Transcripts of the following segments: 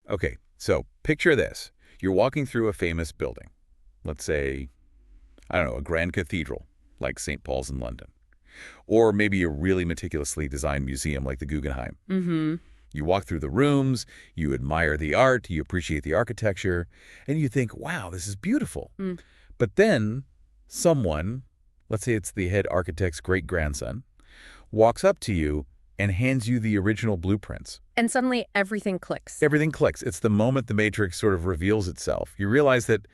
Okay, so picture this. You're walking through a famous building. Let's say, I don't know, a grand cathedral, like St. Paul's in London. Or maybe a really meticulously designed museum like the Guggenheim. Mm-hmm. You walk through the rooms, you admire the art, you appreciate the architecture, and you think, wow, this is beautiful. Mm. But then someone, let's say it's the head architect's great-grandson, walks up to you and hands you the original blueprints. And suddenly everything clicks. Everything clicks. It's the moment the matrix sort of reveals itself. You realize that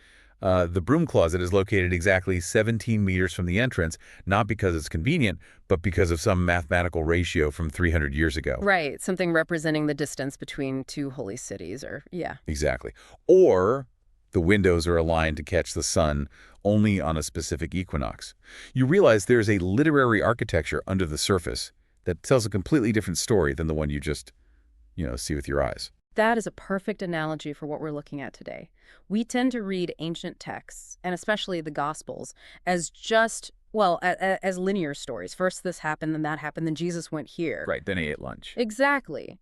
the broom closet is located exactly 17 meters from the entrance, not because it's convenient, but because of some mathematical ratio from 300 years ago. Right, something representing the distance between two holy cities, or, yeah. Exactly. Or the windows are aligned to catch the sun only on a specific equinox. You realize there's a literary architecture under the surface that tells a completely different story than the one you just, see with your eyes. That is a perfect analogy for what we're looking at today. We tend to read ancient texts, and especially the Gospels, as just, well, as linear stories. First this happened, then that happened, then Jesus went here. Right, then he ate lunch. Exactly.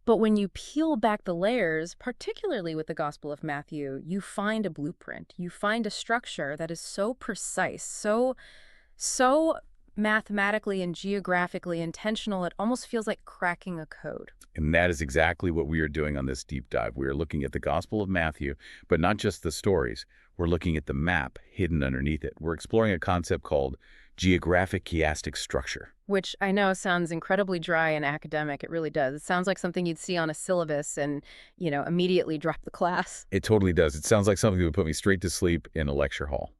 But when you peel back the layers, particularly with the Gospel of Matthew, you find a blueprint. You find a structure that is so precise, so mathematically and geographically intentional, it almost feels like cracking a code. And that is exactly what we are doing on this deep dive. We are looking at the Gospel of Matthew, but not just the stories. We're looking at the map hidden underneath it. We're exploring a concept called Geographic Chiastic structure. Which I know sounds incredibly dry and academic. It really does. It sounds like something you'd see on a syllabus and, immediately drop the class. It totally does. It sounds like something that would put me straight to sleep in a lecture hall.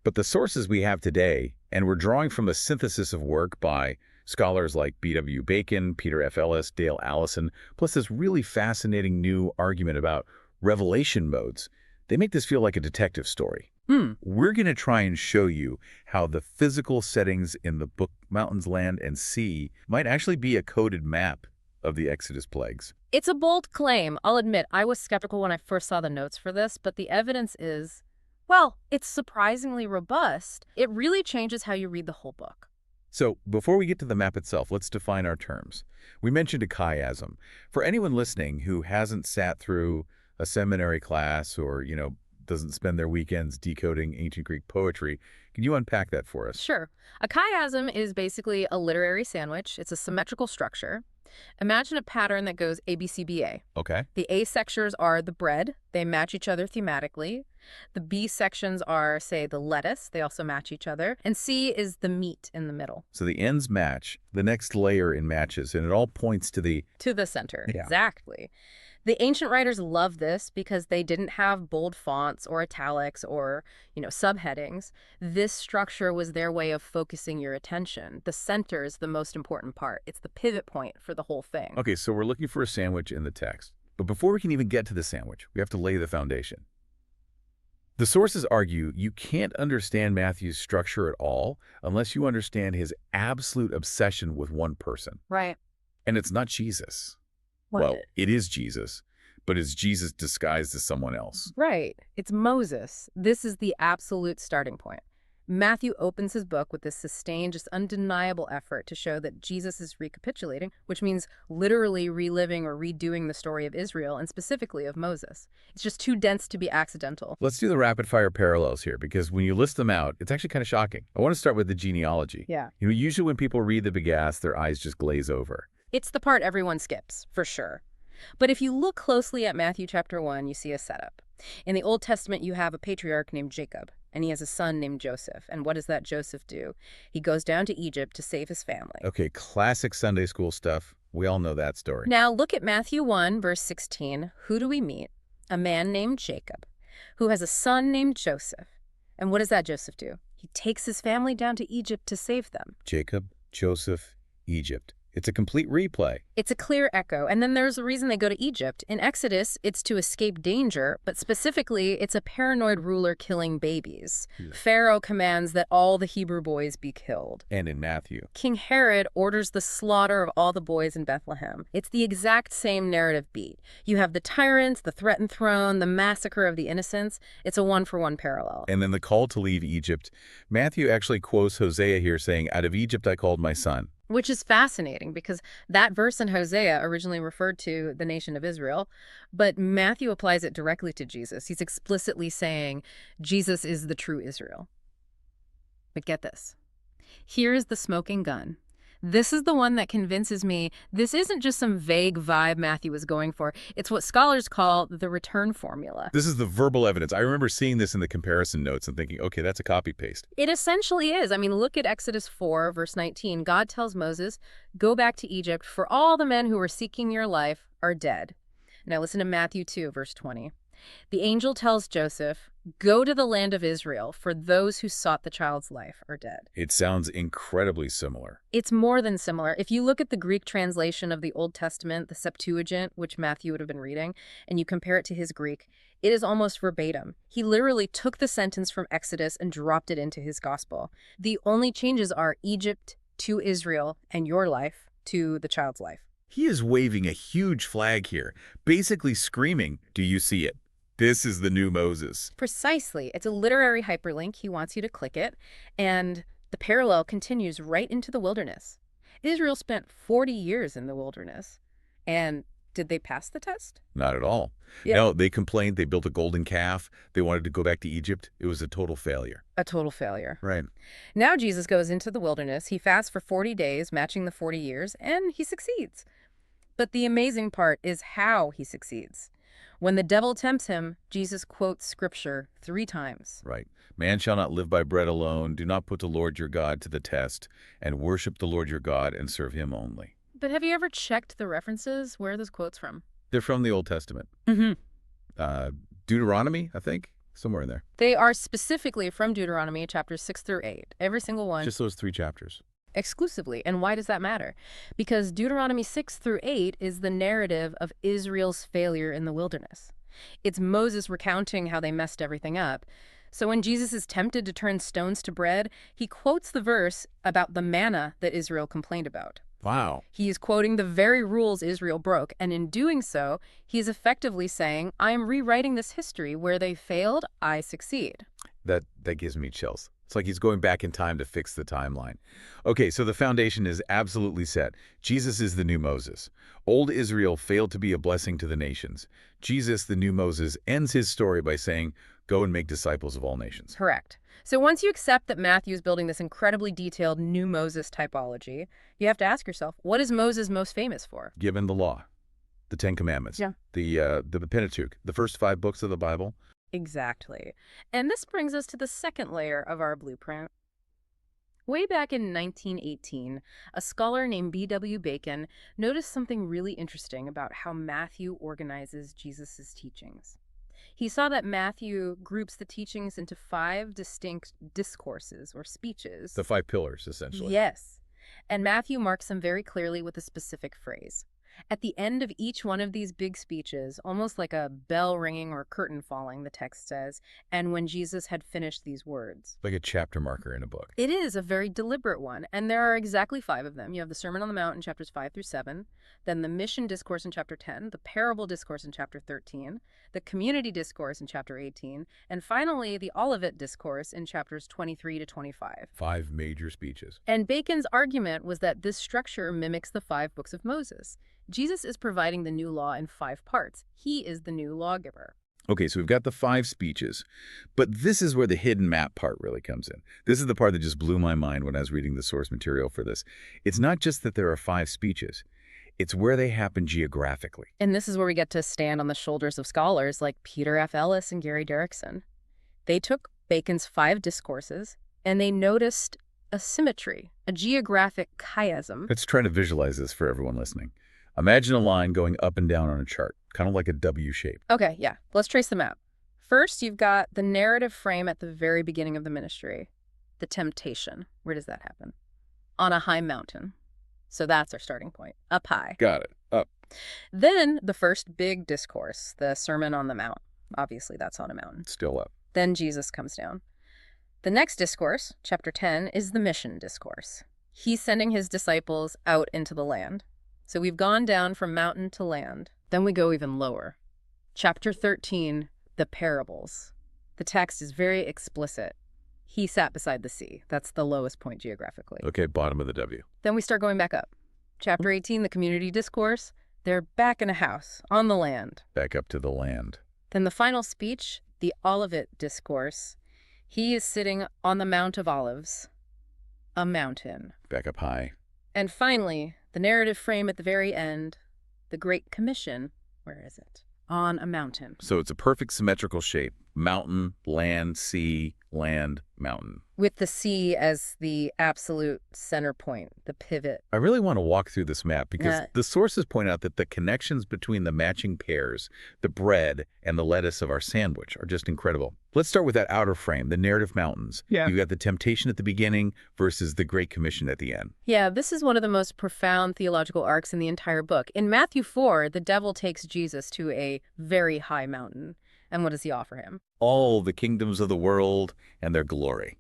But the sources we have today, and we're drawing from a synthesis of work by scholars like B.W. Bacon, Peter F. Ellis, Dale Allison, plus this really fascinating new argument about revelation modes. They make this feel like a detective story. We're going to try and show you how the physical settings in the book Mountains, Land, and Sea might actually be a coded map of the Exodus plagues. It's a bold claim. I'll admit, I was skeptical when I first saw the notes for this, but the evidence is, well, it's surprisingly robust. It really changes how you read the whole book. So before we get to the map itself, let's define our terms. We mentioned a chiasm. For anyone listening who hasn't sat through a seminary class or, doesn't spend their weekends decoding ancient Greek poetry, can you unpack that for us? Sure. A chiasm is basically a literary sandwich. It's a symmetrical structure. Imagine a pattern that goes A, B, C, B, A. Okay. The A sections are the bread. They match each other thematically. The B sections are, say, the lettuce. They also match each other. And C is the meat in the middle. So the ends match, the next layer in matches, and it all points to the center. Yeah. Exactly. The ancient writers loved this because they didn't have bold fonts or italics or, subheadings. This structure was their way of focusing your attention. The center is the most important part. It's the pivot point for the whole thing. Okay, so we're looking for a sandwich in the text. But before we can even get to the sandwich, we have to lay the foundation. The sources argue you can't understand Matthew's structure at all unless you understand his absolute obsession with one person. Right. And it's not Jesus. What? Well, it is Jesus, but it's Jesus disguised as someone else. Right. It's Moses. This is the absolute starting point. Matthew opens his book with this sustained, just undeniable effort to show that Jesus is recapitulating, which means literally reliving or redoing the story of Israel, and specifically of Moses. It's just too dense to be accidental. Let's do the rapid-fire parallels here, because when you list them out, it's actually kind of shocking. I want to start with the genealogy. Yeah. Usually when people read the Begath, their eyes just glaze over. It's the part everyone skips, for sure. But if you look closely at Matthew chapter 1, you see a setup. In the Old Testament, you have a patriarch named Jacob, and he has a son named Joseph. And what does that Joseph do? He goes down to Egypt to save his family. Okay, classic Sunday school stuff. We all know that story. Now look at Matthew 1, verse 16. Who do we meet? A man named Jacob, who has a son named Joseph. And what does that Joseph do? He takes his family down to Egypt to save them. Jacob, Joseph, Egypt. It's a complete replay. It's a clear echo. And then there's a reason they go to Egypt. In Exodus, it's to escape danger, but specifically, it's a paranoid ruler killing babies. Yeah. Pharaoh commands that all the Hebrew boys be killed. And in Matthew, King Herod orders the slaughter of all the boys in Bethlehem. It's the exact same narrative beat. You have the tyrants, the threatened throne, the massacre of the innocents. It's a one-for-one parallel. and then the call to leave Egypt. Matthew actually quotes Hosea here saying, "Out of Egypt I called my son." Which is fascinating because that verse in Hosea originally referred to the nation of Israel, but Matthew applies it directly to Jesus. He's explicitly saying Jesus is the true Israel. But get this. Here's the smoking gun. This is the one that convinces me this isn't just some vague vibe Matthew was going for. It's what scholars call the return formula. This is the verbal evidence. I remember seeing this in the comparison notes and thinking, okay, that's a copy-paste. It essentially is. I mean, look at Exodus 4, verse 19. God tells Moses, "Go back to Egypt, for all the men who were seeking your life are dead." Now listen to Matthew 2, verse 20. The angel tells Joseph, "Go to the land of Israel, for those who sought the child's life are dead." It sounds incredibly similar. It's more than similar. If you look at the Greek translation of the Old Testament, the Septuagint, which Matthew would have been reading, and you compare it to his Greek, it is almost verbatim. He literally took the sentence from Exodus and dropped it into his gospel. The only changes are Egypt to Israel and your life to the child's life. He is waving a huge flag here, basically screaming, "Do you see it? This is the new Moses." Precisely. It's a literary hyperlink. He wants you to click it. And the parallel continues right into the wilderness. Israel spent 40 years in the wilderness. And did they pass the test? Not at all. Yeah. No, they complained. They built a golden calf. They wanted to go back to Egypt. It was a total failure. A total failure. Right. Now Jesus goes into the wilderness. He fasts for 40 days, matching the 40 years, and he succeeds. But the amazing part is how he succeeds. When the devil tempts him, Jesus quotes scripture 3 times. Right. Man shall not live by bread alone. Do not put the Lord your God to the test, and worship the Lord your God and serve him only. But have you ever checked the references? Where are those quotes from? They're from the Old Testament. Deuteronomy, I think, somewhere in there. They are specifically from Deuteronomy chapters 6 through 8. Every single one. Just those 3 chapters. Exclusively. And why does that matter? Because Deuteronomy 6 through 8 is the narrative of Israel's failure in the wilderness. It's Moses recounting how they messed everything up. So when Jesus is tempted to turn stones to bread, he quotes the verse about the manna that Israel complained about. Wow. He is quoting the very rules Israel broke, and in doing so, he is effectively saying, I am rewriting this history. Where they failed, I succeed. That gives me chills. It's like he's going back in time to fix the timeline. Okay, so the foundation is absolutely set. Jesus is the new Moses. Old Israel failed to be a blessing to the nations. Jesus, the new Moses, ends his story by saying, go and make disciples of all nations. Correct. So once you accept that Matthew is building this incredibly detailed new Moses typology, you have to ask yourself, what is Moses most famous for? Given the law, the 10 Commandments, the Pentateuch, the first 5 books of the Bible. Exactly. And this brings us to the second layer of our blueprint. Way back in 1918, a scholar named B.W. Bacon noticed something really interesting about how Matthew organizes Jesus' teachings. He saw that Matthew groups the teachings into 5 distinct discourses or speeches. The 5 pillars, essentially. Yes. And Matthew marks them very clearly with a specific phrase. At the end of each one of these big speeches, almost like a bell ringing or curtain falling, the text says, and when Jesus had finished these words. Like a chapter marker in a book. It is a very deliberate one, and there are exactly 5 of them. You have the Sermon on the Mount in chapters 5 through 7, then the Mission Discourse in chapter 10, the Parable Discourse in chapter 13, the Community Discourse in chapter 18, and finally the Olivet Discourse in chapters 23 to 25. 5 major speeches. And Bacon's argument was that this structure mimics the 5 books of Moses. Jesus is providing the new law in 5 parts. He is the new lawgiver. Okay, so we've got the 5 speeches, but this is where the hidden map part really comes in. This is the part that just blew my mind when I was reading the source material for this. It's not just that there are 5 speeches. It's where they happen geographically. And this is where we get to stand on the shoulders of scholars like Peter F. Ellis and Gary Derrickson. They took Bacon's 5 discourses, and they noticed a symmetry, a geographic chiasm. Let's try to visualize this for everyone listening. Imagine a line going up and down on a chart, kind of like a W shape. Okay, yeah. Let's trace the map. First, you've got the narrative frame at the very beginning of the ministry. The temptation. Where does that happen? On a high mountain. So that's our starting point. Up high. Got it. Up. Then the first big discourse, the Sermon on the Mount. Obviously, that's on a mountain. Still up. Then Jesus comes down. The next discourse, chapter 10, is the Mission Discourse. He's sending his disciples out into the land. So we've gone down from mountain to land. Then we go even lower. Chapter 13, the parables. The text is very explicit. He sat beside the sea. That's the lowest point geographically. Okay, bottom of the W. Then we start going back up. Chapter 18, the community discourse. They're back in a house, on the land. Back up to the land. Then the final speech, the Olivet discourse. He is sitting on the Mount of Olives, a mountain. Back up high. And finally, the narrative frame at the very end, the Great Commission. Where is it? On a mountain. So it's a perfect symmetrical shape. Mountain, land, sea, land, mountain. With the sea as the absolute center point, the pivot. I really want to walk through this map because the sources point out that the connections between the matching pears, the bread, and the lettuce of our sandwich are just incredible. Let's start with that outer frame, the narrative mountains. Yeah. You've got the temptation at the beginning versus the Great Commission at the end. Yeah, this is one of the most profound theological arcs in the entire book. In Matthew 4, the devil takes Jesus to a very high mountain. And what does he offer him? All the kingdoms of the world and their glory.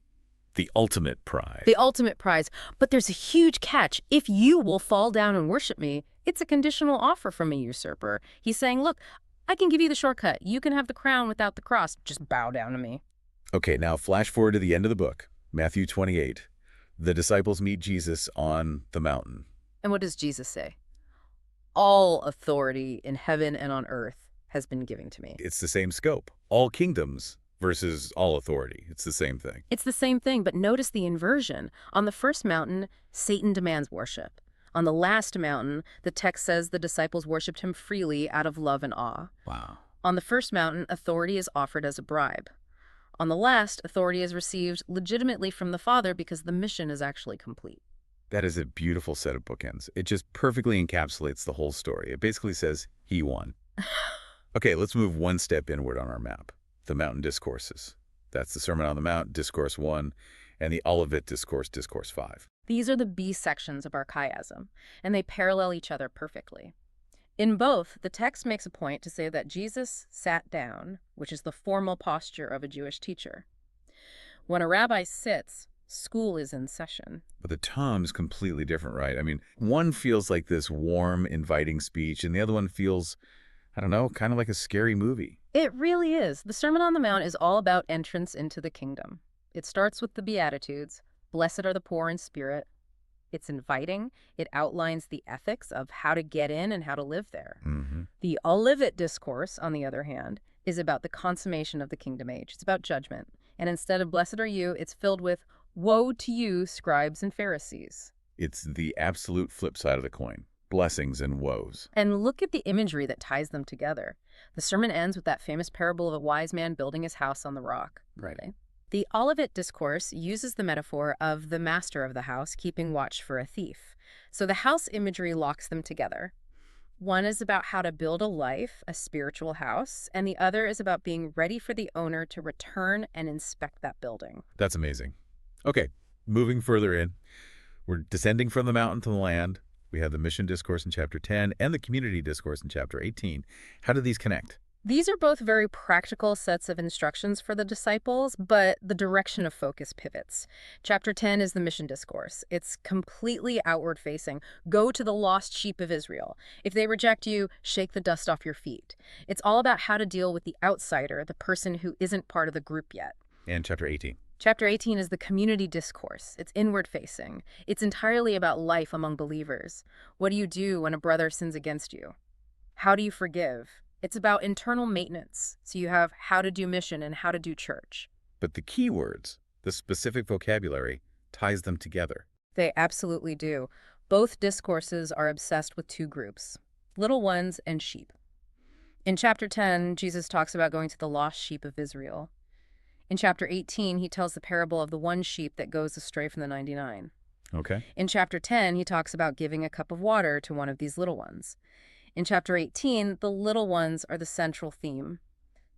The ultimate prize. The ultimate prize. But there's a huge catch. If you will fall down and worship me, it's a conditional offer from a usurper. He's saying, look, I can give you the shortcut. You can have the crown without the cross. Just bow down to me. Okay, now flash forward to the end of the book, Matthew 28. The disciples meet Jesus on the mountain. And what does Jesus say? All authority in heaven and on earth has been given to me. It's the same scope. All kingdoms versus all authority. It's the same thing. It's the same thing, but notice the inversion. On the first mountain, Satan demands worship. On the last mountain, the text says the disciples worshipped him freely out of love and awe. Wow. On the first mountain, authority is offered as a bribe. On the last, authority is received legitimately from the Father because the mission is actually complete. That is a beautiful set of bookends. It just perfectly encapsulates the whole story. It basically says he won. Okay, let's move one step inward on our map. The mountain discourses. That's the Sermon on the Mount, Discourse 1, and the Olivet Discourse, Discourse 5. These are the B sections of our chiasm, and they parallel each other perfectly. In both, the text makes a point to say that Jesus sat down, which is the formal posture of a Jewish teacher. When a rabbi sits, school is in session. But the tone is completely different, right? I mean, one feels like this warm, inviting speech, and the other one feels, I don't know, kind of like a scary movie. It really is. The Sermon on the Mount is all about entrance into the kingdom. It starts with the Beatitudes. Blessed are the poor in spirit. It's inviting. It outlines the ethics of how to get in and how to live there. Mm-hmm. The Olivet Discourse, on the other hand, is about the consummation of the kingdom age. It's about judgment. And instead of blessed are you, it's filled with woe to you, scribes and Pharisees. It's the absolute flip side of the coin. Blessings and woes. And look at the imagery that ties them together. The sermon ends with that famous parable of a wise man building his house on the rock. Right. The Olivet Discourse uses the metaphor of the master of the house keeping watch for a thief. So the house imagery locks them together. One is about how to build a life, a spiritual house, and the other is about being ready for the owner to return and inspect that building. That's amazing. Okay, moving further in. We're descending from the mountain to the land. We have the mission discourse in chapter 10 and the community discourse in chapter 18. How do these connect? These are both very practical sets of instructions for the disciples, but the direction of focus pivots. Chapter 10 is the mission discourse. It's completely outward-facing. Go to the lost sheep of Israel. If they reject you, shake the dust off your feet. It's all about how to deal with the outsider, the person who isn't part of the group yet. And chapter 18. Chapter 18 is the community discourse. It's inward-facing. It's entirely about life among believers. What do you do when a brother sins against you? How do you forgive? It's about internal maintenance. So you have how to do mission and how to do church. But the key words, the specific vocabulary, ties them together. They absolutely do. Both discourses are obsessed with two groups, little ones and sheep. In chapter 10, Jesus talks about going to the lost sheep of Israel. In chapter 18, he tells the parable of the one sheep that goes astray from the 99. Okay. In chapter 10, he talks about giving a cup of water to one of these little ones. In chapter 18, the little ones are the central theme.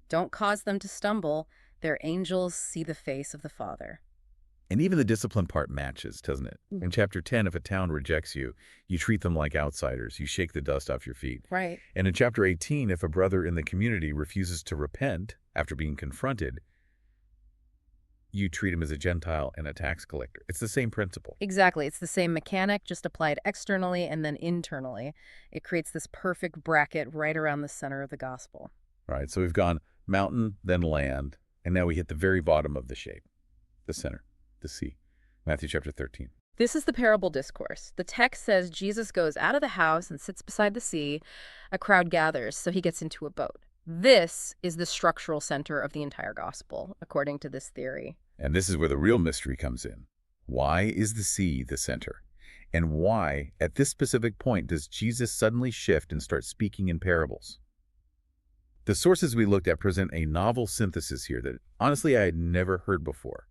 Don't cause them to stumble. Their angels see the face of the Father. And even the discipline part matches, doesn't it? In chapter 10, if a town rejects you, you treat them like outsiders. You shake the dust off your feet. Right. And in chapter 18, if a brother in the community refuses to repent after being confronted, you treat him as a Gentile and a tax collector. It's the same principle. Exactly. It's the same mechanic, just applied externally and then internally. It creates this perfect bracket right around the center of the gospel. All right, so we've gone mountain, then land, and now we hit the very bottom of the shape. The center, the sea. Matthew chapter 13. This is the parable discourse. The text says Jesus goes out of the house and sits beside the sea. A crowd gathers, so he gets into a boat. This is the structural center of the entire gospel, according to this theory. And this is where the real mystery comes in. Why is the sea the center? And why, at this specific point, does Jesus suddenly shift and start speaking in parables? The sources we looked at present a novel synthesis here that, honestly, I had never heard before.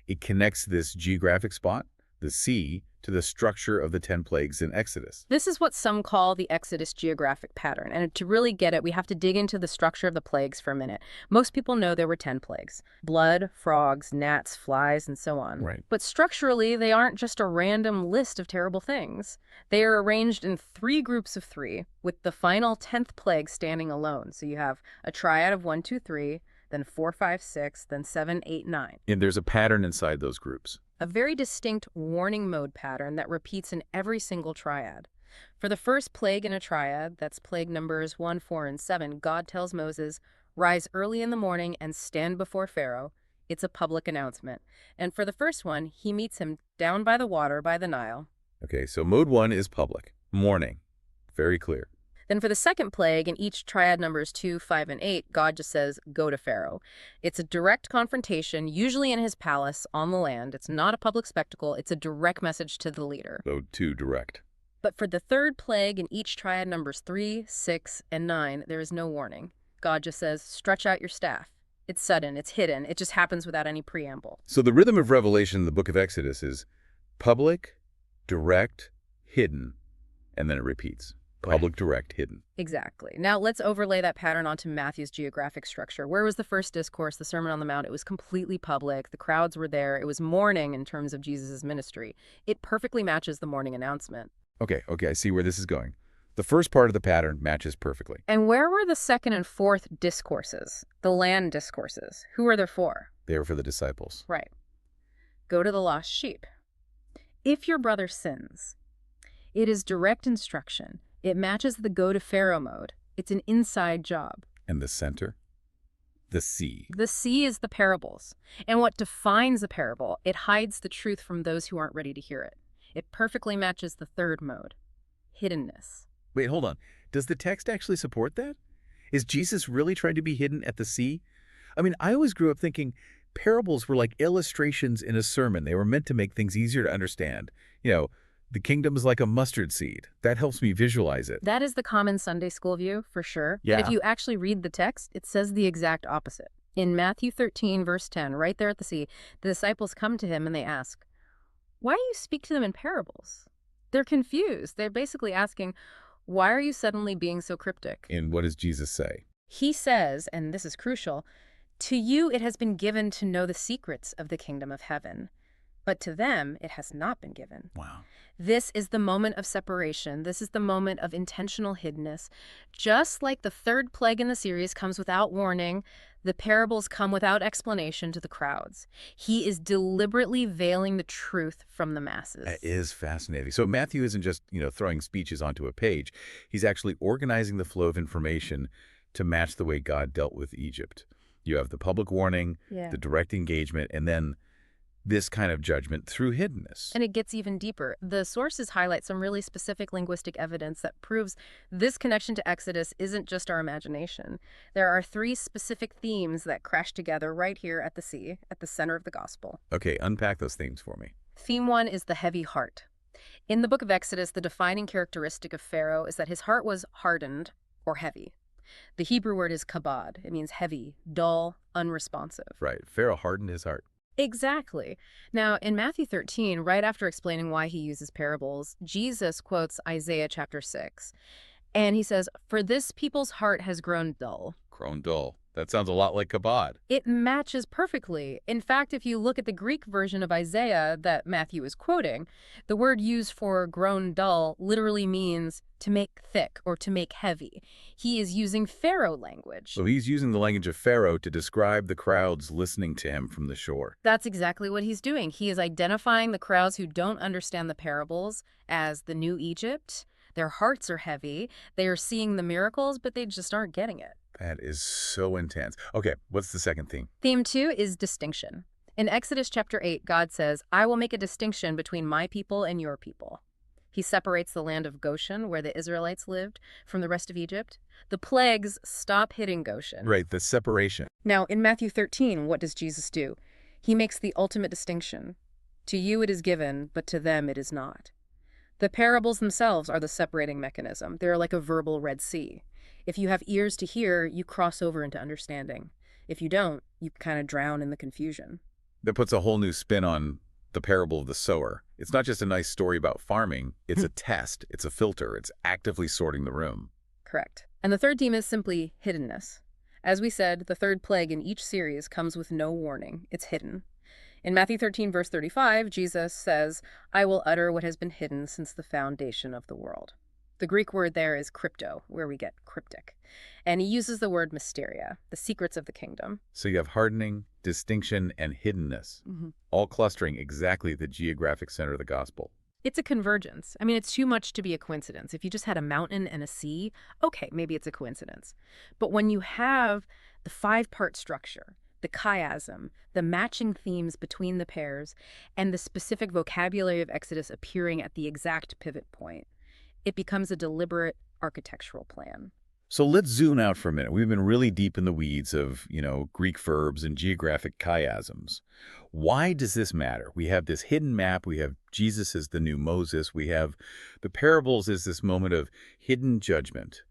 It connects this geographic spot, the sea, to the structure of the 10 plagues in Exodus. This is what some call the Exodus geographic pattern. And to really get it, we have to dig into the structure of the plagues for a minute. Most people know there were 10 plagues: blood, frogs, gnats, flies, and so on. Right. But structurally, they aren't just a random list of terrible things. They are arranged in 3 groups of 3, with the final 10th plague standing alone. So you have a triad of 1, 2, 3, then 4, 5, 6, then 7, 8, 9. And there's a pattern inside those groups. A very distinct warning mode pattern that repeats in every single triad. For the first plague in a triad, that's plague numbers 1, 4, and 7, God tells Moses, "Rise early in the morning and stand before Pharaoh." It's a public announcement. And for the first one, he meets him down by the water by the Nile. Okay, so mode 1 is public. Morning. Very clear. Then for the second plague, in each triad numbers 2, 5, and 8, God just says, "Go to Pharaoh." It's a direct confrontation, usually in his palace on the land. It's not a public spectacle. It's a direct message to the leader. Mode 2, direct. But for the third plague, in each triad numbers 3, 6, and 9, there is no warning. God just says, "Stretch out your staff." It's sudden. It's hidden. It just happens without any preamble. So the rhythm of Revelation in the book of Exodus is public, direct, hidden, and then it repeats. Public, direct, hidden. Exactly. Now let's overlay that pattern onto Matthew's geographic structure. Where was the first discourse, the Sermon on the Mount? It was completely public. The crowds were there. It was morning in terms of Jesus' ministry. It perfectly matches the morning announcement. Okay, I see where this is going. The first part of the pattern matches perfectly. And where were the second and fourth discourses, the land discourses? Who were there for? They were for the disciples. Right. Go to the lost sheep. If your brother sins, it is direct instruction. It matches the go to Pharaoh mode. It's an inside job. And the center? The sea. The sea is the parables. And what defines a parable, it hides the truth from those who aren't ready to hear it. It perfectly matches the third mode, hiddenness. Wait, hold on. Does the text actually support that? Is Jesus really trying to be hidden at the sea? I mean, I always grew up thinking parables were like illustrations in a sermon. They were meant to make things easier to understand. You know, the kingdom is like a mustard seed. That helps me visualize it. That is the common Sunday school view, for sure. Yeah. But if you actually read the text, it says the exact opposite. In Matthew 13, verse 10, right there at the sea, the disciples come to him and they ask, "Why do you speak to them in parables?" They're confused. They're basically asking, "Why are you suddenly being so cryptic?" And what does Jesus say? He says, and this is crucial, "To you it has been given to know the secrets of the kingdom of heaven, but to them it has not been given." Wow. This is the moment of separation. This is the moment of intentional hiddenness. Just like the third plague in the series comes without warning, the parables come without explanation to the crowds. He is deliberately veiling the truth from the masses. That is fascinating. So Matthew isn't just, throwing speeches onto a page. He's actually organizing the flow of information to match the way God dealt with Egypt. You have the public warning, the direct engagement, and then this kind of judgment through hiddenness. And it gets even deeper. The sources highlight some really specific linguistic evidence that proves this connection to Exodus isn't just our imagination. There are 3 specific themes that crash together right here at the sea, at the center of the gospel. Okay, unpack those themes for me. Theme 1 is the heavy heart. In the book of Exodus, the defining characteristic of Pharaoh is that his heart was hardened or heavy. The Hebrew word is kabod. It means heavy, dull, unresponsive. Right. Pharaoh hardened his heart. Exactly. Now, in Matthew 13, right after explaining why he uses parables, Jesus quotes Isaiah chapter 6. And he says, "For this people's heart has grown dull." Grown dull. That sounds a lot like kabod. It matches perfectly. In fact, if you look at the Greek version of Isaiah that Matthew is quoting, the word used for grown dull literally means to make thick or to make heavy. He is using Pharaoh language. So he's using the language of Pharaoh to describe the crowds listening to him from the shore. That's exactly what he's doing. He is identifying the crowds who don't understand the parables as the new Egypt. Their hearts are heavy. They are seeing the miracles, but they just aren't getting it. That is so intense. Okay, what's the second theme? Theme 2 is distinction. In Exodus chapter 8, God says, I will make a distinction between my people and your people. He separates the land of Goshen, where the Israelites lived, from the rest of Egypt. The plagues stop hitting Goshen. Right, the separation. Now, in Matthew 13, what does Jesus do? He makes the ultimate distinction. To you it is given, but to them it is not. The parables themselves are the separating mechanism. They're like a verbal Red Sea. If you have ears to hear, you cross over into understanding. If you don't, you kind of drown in the confusion. That puts a whole new spin on the parable of the sower. It's not just a nice story about farming. It's a test. It's a filter. It's actively sorting the room. Correct. And the third theme is simply hiddenness. As we said, the third plague in each series comes with no warning. It's hidden. In Matthew 13, verse 35, Jesus says, I will utter what has been hidden since the foundation of the world. The Greek word there is crypto, where we get cryptic. And he uses the word mysteria, the secrets of the kingdom. So you have hardening, distinction, and hiddenness, all clustering exactly at the geographic center of the gospel. It's a convergence. I mean, it's too much to be a coincidence. If you just had a mountain and a sea, okay, maybe it's a coincidence. But when you have the five-part structure, the chiasm, the matching themes between the pairs, and the specific vocabulary of Exodus appearing at the exact pivot point, it becomes a deliberate architectural plan. So let's zoom out for a minute. We've been really deep in the weeds of, Greek verbs and geographic chiasms. Why does this matter? We have this hidden map. We have Jesus as the new Moses. We have the parables as this moment of hidden judgment.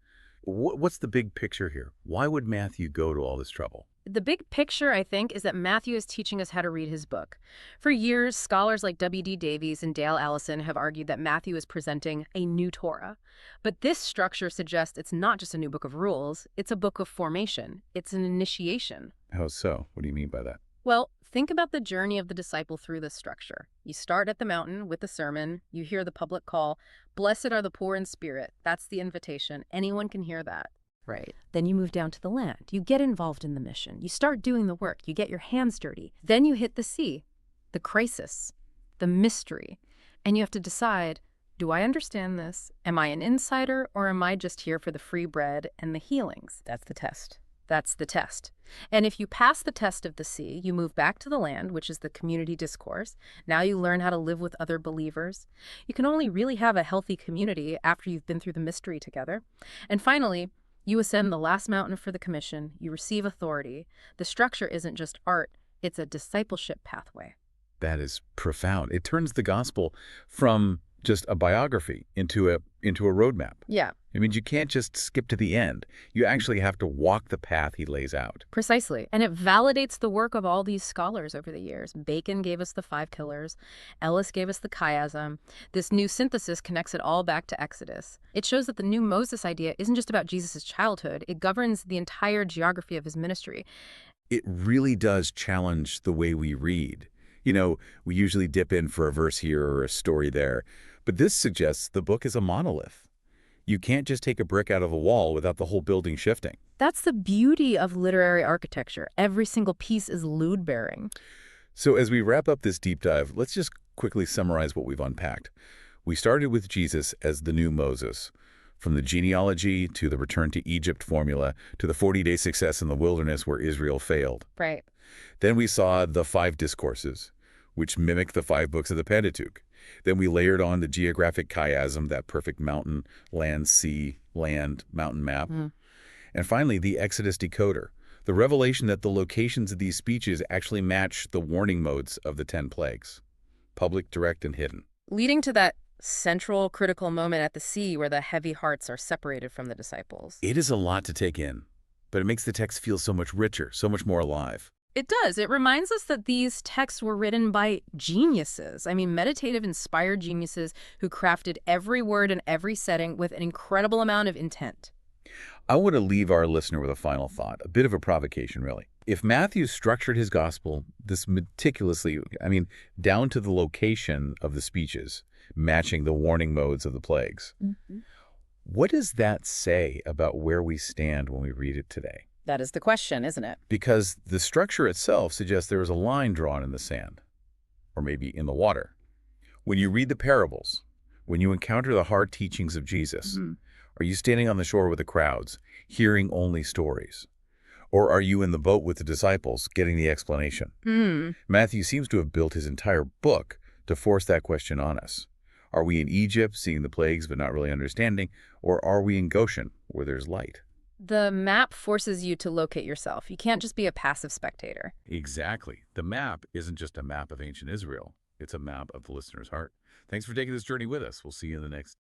What's the big picture here? Why would Matthew go to all this trouble? The big picture, I think, is that Matthew is teaching us how to read his book. For years, scholars like W.D. Davies and Dale Allison have argued that Matthew is presenting a new Torah. But this structure suggests it's not just a new book of rules, it's a book of formation. It's an initiation. How so? What do you mean by that? Well, think about the journey of the disciple through this structure. You start at the mountain with the sermon, you hear the public call, blessed are the poor in spirit. That's the invitation. Anyone can hear that. Right. Then you move down to the land. You get involved in the mission. You start doing the work. You get your hands dirty. Then you hit the sea, the crisis, the mystery. And you have to decide, do I understand this? Am I an insider, or am I just here for the free bread and the healings? That's the test. That's the test. And if you pass the test of the sea, you move back to the land, which is the community discourse. Now you learn how to live with other believers. You can only really have a healthy community after you've been through the mystery together. And finally, you ascend the last mountain for the commission. You receive authority. The structure isn't just art. It's a discipleship pathway. That is profound. It turns the gospel from just a biography into a roadmap. Yeah. It means you can't just skip to the end. You actually have to walk the path he lays out. Precisely. And it validates the work of all these scholars over the years. Bacon gave us the 5 killers. Ellis gave us the chiasm. This new synthesis connects it all back to Exodus. It shows that the new Moses idea isn't just about Jesus' childhood. It governs the entire geography of his ministry. It really does challenge the way we read. We usually dip in for a verse here or a story there. But this suggests the book is a monolith. You can't just take a brick out of a wall without the whole building shifting. That's the beauty of literary architecture. Every single piece is load-bearing. So as we wrap up this deep dive, let's just quickly summarize what we've unpacked. We started with Jesus as the new Moses, from the genealogy to the return to Egypt formula to the 40-day success in the wilderness where Israel failed. Right. Then we saw the 5 discourses, which mimic the 5 books of the Pentateuch. Then we layered on the geographic chiasm, that perfect mountain, land, sea, land, mountain map. And finally, the Exodus decoder, the revelation that the locations of these speeches actually match the warning modes of the 10 plagues, public, direct, and hidden. Leading to that central critical moment at the sea where the heavy hearts are separated from the disciples. It is a lot to take in, but it makes the text feel so much richer, so much more alive. It does. It reminds us that these texts were written by geniuses. I mean, meditative, inspired geniuses who crafted every word and every setting with an incredible amount of intent. I want to leave our listener with a final thought, a bit of a provocation, really. If Matthew structured his gospel this meticulously, down to the location of the speeches, matching the warning modes of the plagues, what does that say about where we stand when we read it today? That is the question, isn't it? Because the structure itself suggests there is a line drawn in the sand, or maybe in the water. When you read the parables, when you encounter the hard teachings of Jesus, are you standing on the shore with the crowds, hearing only stories? Or are you in the boat with the disciples, getting the explanation? Hmm. Matthew seems to have built his entire book to force that question on us. Are we in Egypt, seeing the plagues but not really understanding, or are we in Goshen, where there's light? The map forces you to locate yourself. You can't just be a passive spectator. Exactly. The map isn't just a map of ancient Israel. It's a map of the listener's heart. Thanks for taking this journey with us. We'll see you in the next